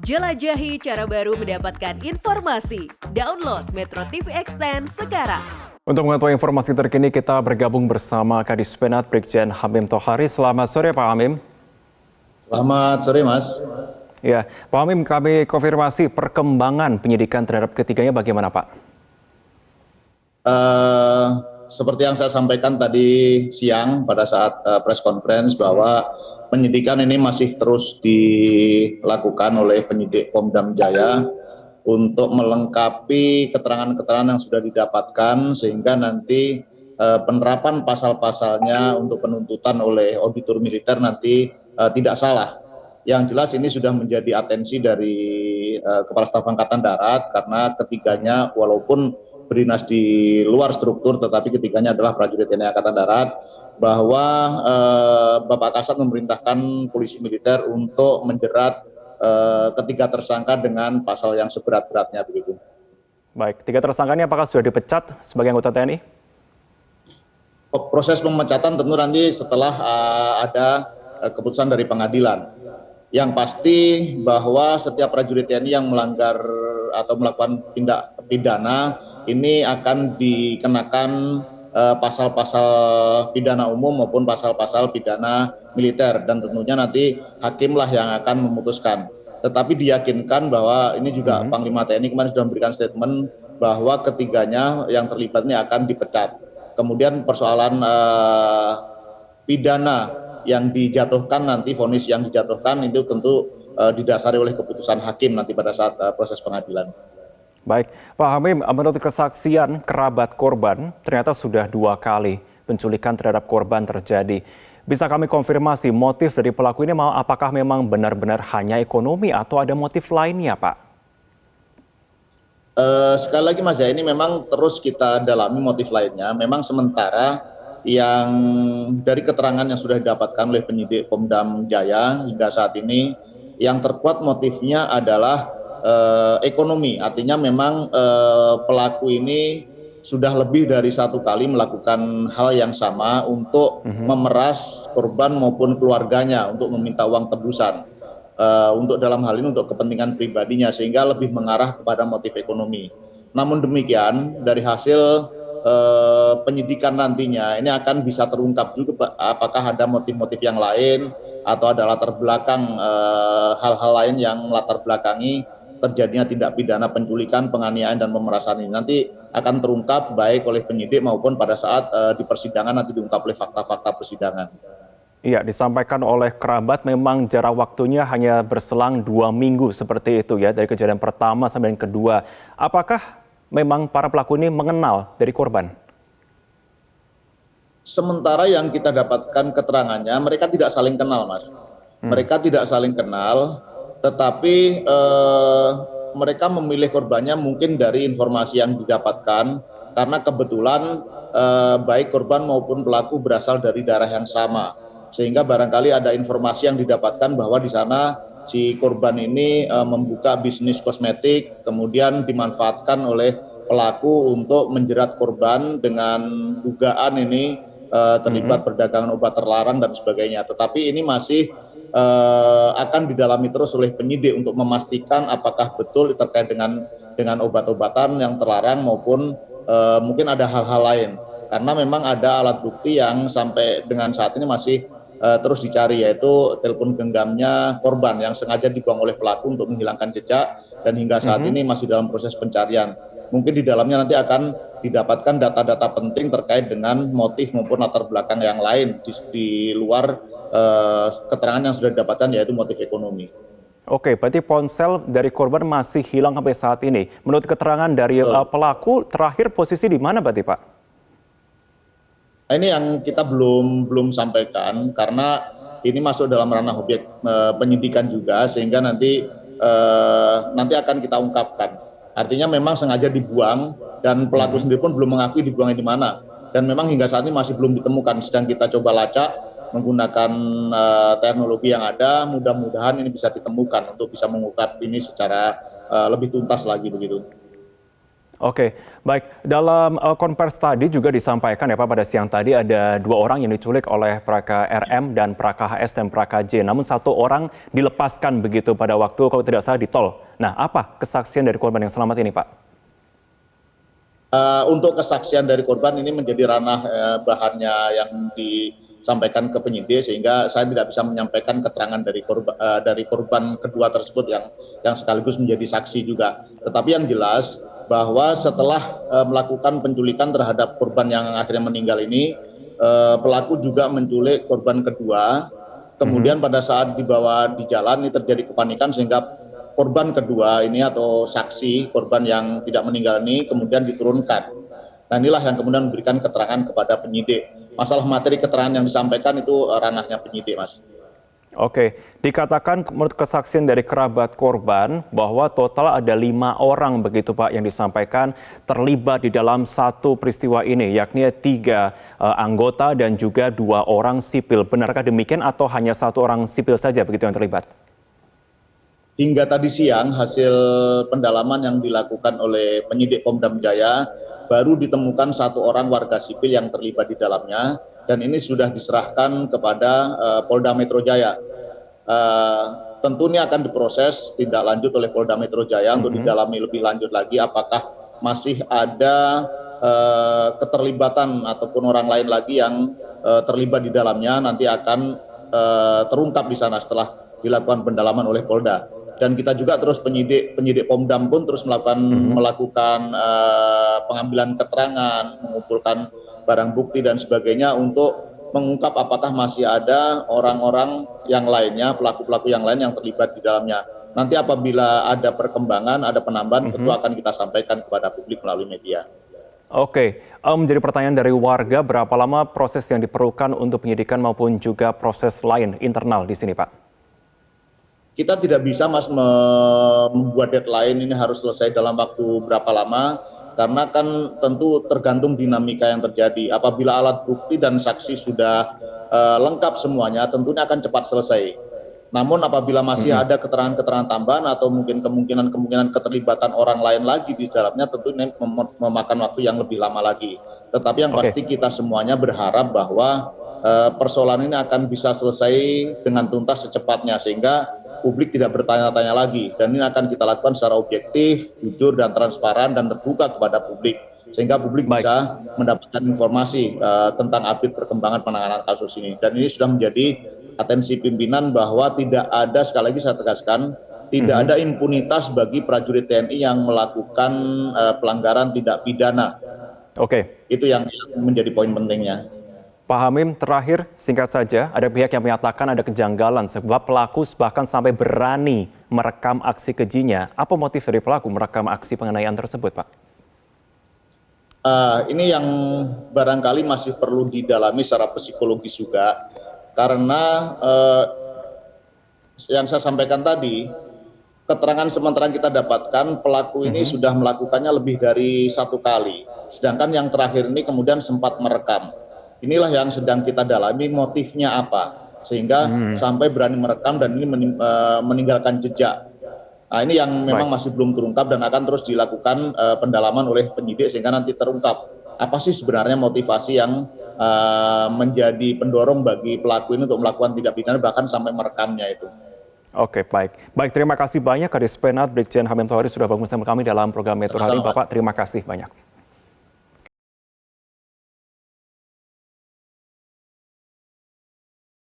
Jelajahi cara baru mendapatkan informasi. Download Metro TV Extend sekarang. Untuk mengetahui informasi terkini, kita bergabung bersama Kadis Penat Brigjen Hamim Tohari. Selamat sore Pak Hamim. Selamat sore Mas. Ya, Pak Hamim, kami konfirmasi perkembangan penyidikan terhadap ketiganya bagaimana Pak? Seperti yang saya sampaikan tadi siang pada saat press conference bahwa penyidikan ini masih terus dilakukan oleh penyidik Poldam Jaya untuk melengkapi keterangan-keterangan yang sudah didapatkan sehingga nanti penerapan pasal-pasalnya untuk penuntutan oleh auditor militer nanti tidak salah. Yang jelas ini sudah menjadi atensi dari Kepala Staf Angkatan Darat karena ketiganya walaupun berdinas di luar struktur tetapi ketiganya adalah prajurit TNI Angkatan Darat, bahwa Bapak Kasat memerintahkan polisi militer untuk menjerat ketiga tersangka dengan pasal yang seberat-beratnya begitu. Baik, tiga tersangka ini apakah sudah dipecat sebagai anggota TNI? Proses pemecatan tentu nanti setelah ada keputusan dari pengadilan. Yang pasti bahwa setiap prajurit TNI yang melanggar atau melakukan tindak pidana ini akan dikenakan pasal-pasal pidana umum maupun pasal-pasal pidana militer, dan tentunya nanti hakimlah yang akan memutuskan. Tetapi diyakinkan bahwa ini juga Panglima TNI kemarin sudah memberikan statement bahwa ketiganya yang terlibat ini akan dipecat. Kemudian persoalan pidana yang dijatuhkan nanti, vonis yang dijatuhkan itu tentu didasari oleh keputusan hakim nanti pada saat proses pengadilan. Baik, Pak Hamim, menurut kesaksian kerabat korban, ternyata sudah 2 kali penculikan terhadap korban terjadi. Bisa kami konfirmasi motif dari pelaku ini apakah memang benar-benar hanya ekonomi atau ada motif lainnya, Pak? Sekali lagi Mas ya, ini memang terus kita dalami motif lainnya. Memang sementara yang dari keterangan yang sudah didapatkan oleh penyidik Poldam Jaya hingga saat ini, yang terkuat motifnya adalah ekonomi. Artinya memang pelaku ini sudah lebih dari 1 kali melakukan hal yang sama untuk memeras korban maupun keluarganya untuk meminta uang tebusan. Untuk dalam hal ini untuk kepentingan pribadinya, sehingga lebih mengarah kepada motif ekonomi. Namun demikian dari hasil penyidikan nantinya ini akan bisa terungkap juga apakah ada motif-motif yang lain atau ada latar belakang hal-hal lain yang latar belakangi terjadinya tindak pidana penculikan, penganiayaan dan pemerasan ini. Nanti akan terungkap baik oleh penyidik maupun pada saat di persidangan nanti diungkap oleh fakta-fakta persidangan. Iya, disampaikan oleh kerabat memang jarak waktunya hanya berselang 2 minggu seperti itu ya, dari kejadian pertama sampai yang kedua. Apakah memang para pelaku ini mengenal dari korban? Sementara yang kita dapatkan keterangannya, mereka tidak saling kenal, Mas. Mereka tidak saling kenal, tetapi mereka memilih korbannya mungkin dari informasi yang didapatkan, karena kebetulan baik korban maupun pelaku berasal dari daerah yang sama. Sehingga barangkali ada informasi yang didapatkan bahwa di sana si korban ini membuka bisnis kosmetik, kemudian dimanfaatkan oleh pelaku untuk menjerat korban dengan dugaan ini terlibat perdagangan obat terlarang dan sebagainya. Tetapi ini masih akan didalami terus oleh penyidik untuk memastikan apakah betul terkait dengan obat-obatan yang terlarang maupun mungkin ada hal-hal lain. Karena memang ada alat bukti yang sampai dengan saat ini masih terus dicari, yaitu telepon genggamnya korban yang sengaja dibuang oleh pelaku untuk menghilangkan jejak, dan hingga saat ini masih dalam proses pencarian. Mungkin di dalamnya nanti akan didapatkan data-data penting terkait dengan motif maupun latar belakang yang lain di luar keterangan yang sudah didapatkan, yaitu motif ekonomi. Oke, berarti ponsel dari korban masih hilang sampai saat ini. Menurut keterangan dari pelaku, terakhir posisi di mana berarti Pak? Ini yang kita belum sampaikan karena ini masuk dalam ranah objek penyidikan juga, sehingga nanti akan kita ungkapkan. Artinya memang sengaja dibuang dan pelaku sendiri pun belum mengakui dibuangnya di mana, dan memang hingga saat ini masih belum ditemukan. Sedang kita coba lacak menggunakan teknologi yang ada, mudah-mudahan ini bisa ditemukan untuk bisa mengungkap ini secara lebih tuntas lagi begitu. Oke, baik. Dalam konversi tadi juga disampaikan ya Pak, pada siang tadi ada 2 orang yang diculik oleh Praka RM dan Praka HS dan Praka J. Namun 1 orang dilepaskan begitu pada waktu kalau tidak salah di tol. Nah, apa kesaksian dari korban yang selamat ini Pak? Untuk kesaksian dari korban ini menjadi ranah bahannya yang disampaikan ke penyidik, sehingga saya tidak bisa menyampaikan keterangan dari korban kedua tersebut yang sekaligus menjadi saksi juga. Tetapi yang jelas bahwa setelah melakukan penculikan terhadap korban yang akhirnya meninggal ini, pelaku juga menculik korban kedua. Kemudian pada saat dibawa di jalan ini terjadi kepanikan sehingga korban kedua ini atau saksi korban yang tidak meninggal ini kemudian diturunkan. Nah, inilah yang kemudian memberikan keterangan kepada penyidik. Masalah materi keterangan yang disampaikan itu ranahnya penyidik, Mas. Oke, dikatakan menurut kesaksian dari kerabat korban bahwa total ada 5 orang begitu Pak yang disampaikan terlibat di dalam satu peristiwa ini, yakni 3 anggota dan juga 2 orang sipil. Benarkah demikian atau hanya 1 orang sipil saja begitu yang terlibat? Hingga tadi siang hasil pendalaman yang dilakukan oleh penyidik Pom Jaya baru ditemukan 1 orang warga sipil yang terlibat di dalamnya, dan ini sudah diserahkan kepada Polda Metro Jaya. Tentu ini akan diproses tindak lanjut oleh Polda Metro Jaya untuk didalami lebih lanjut lagi apakah masih ada keterlibatan ataupun orang lain lagi yang terlibat di dalamnya, nanti akan terungkap di sana setelah dilakukan pendalaman oleh Polda. Dan kita juga terus penyidik Pomdam pun terus melakukan pengambilan keterangan, mengumpulkan barang bukti dan sebagainya untuk mengungkap apakah masih ada orang-orang yang lainnya, pelaku-pelaku yang lain yang terlibat di dalamnya. Nanti apabila ada perkembangan, ada penambahan, tentu akan kita sampaikan kepada publik melalui media. Oke, menjadi pertanyaan dari warga, berapa lama proses yang diperlukan untuk penyidikan maupun juga proses lain internal di sini, Pak? Kita tidak bisa, Mas, membuat deadline ini harus selesai dalam waktu berapa lama, karena kan tentu tergantung dinamika yang terjadi. Apabila alat bukti dan saksi sudah lengkap semuanya, tentunya akan cepat selesai. Namun apabila masih ada keterangan-keterangan tambahan atau mungkin kemungkinan keterlibatan orang lain lagi di dalamnya, tentu ini memakan waktu yang lebih lama lagi. Tetapi yang pasti kita semuanya berharap bahwa persoalan ini akan bisa selesai dengan tuntas secepatnya, sehingga publik tidak bertanya-tanya lagi, dan ini akan kita lakukan secara objektif, jujur dan transparan dan terbuka kepada publik, sehingga publik bisa mendapatkan informasi tentang update perkembangan penanganan kasus ini. Dan ini sudah menjadi atensi pimpinan bahwa tidak ada, sekali lagi saya tegaskan, tidak ada impunitas bagi prajurit TNI yang melakukan pelanggaran tidak pidana. Itu yang menjadi poin pentingnya. Pak Hamim, terakhir singkat saja, ada pihak yang menyatakan ada kejanggalan sebab pelaku bahkan sampai berani merekam aksi kejinya. Apa motif dari pelaku merekam aksi penganiayaan tersebut, Pak? Ini yang barangkali masih perlu didalami secara psikologis juga, karena yang saya sampaikan tadi, keterangan sementara kita dapatkan pelaku ini sudah melakukannya lebih dari 1 kali, sedangkan yang terakhir ini kemudian sempat merekam. Inilah yang sedang kita dalami, motifnya apa, sehingga sampai berani merekam dan ini meninggalkan jejak. Nah, ini yang memang masih belum terungkap dan akan terus dilakukan pendalaman oleh penyidik sehingga nanti terungkap apa sih sebenarnya motivasi yang menjadi pendorong bagi pelaku ini untuk melakukan tindak pidana bahkan sampai merekamnya itu. Oke, baik. Baik, terima kasih banyak Kadis Penat Brigjen Hamim Tohari sudah bergabung bersama kami dalam program Metro hari ini. Bapak, terima kasih banyak.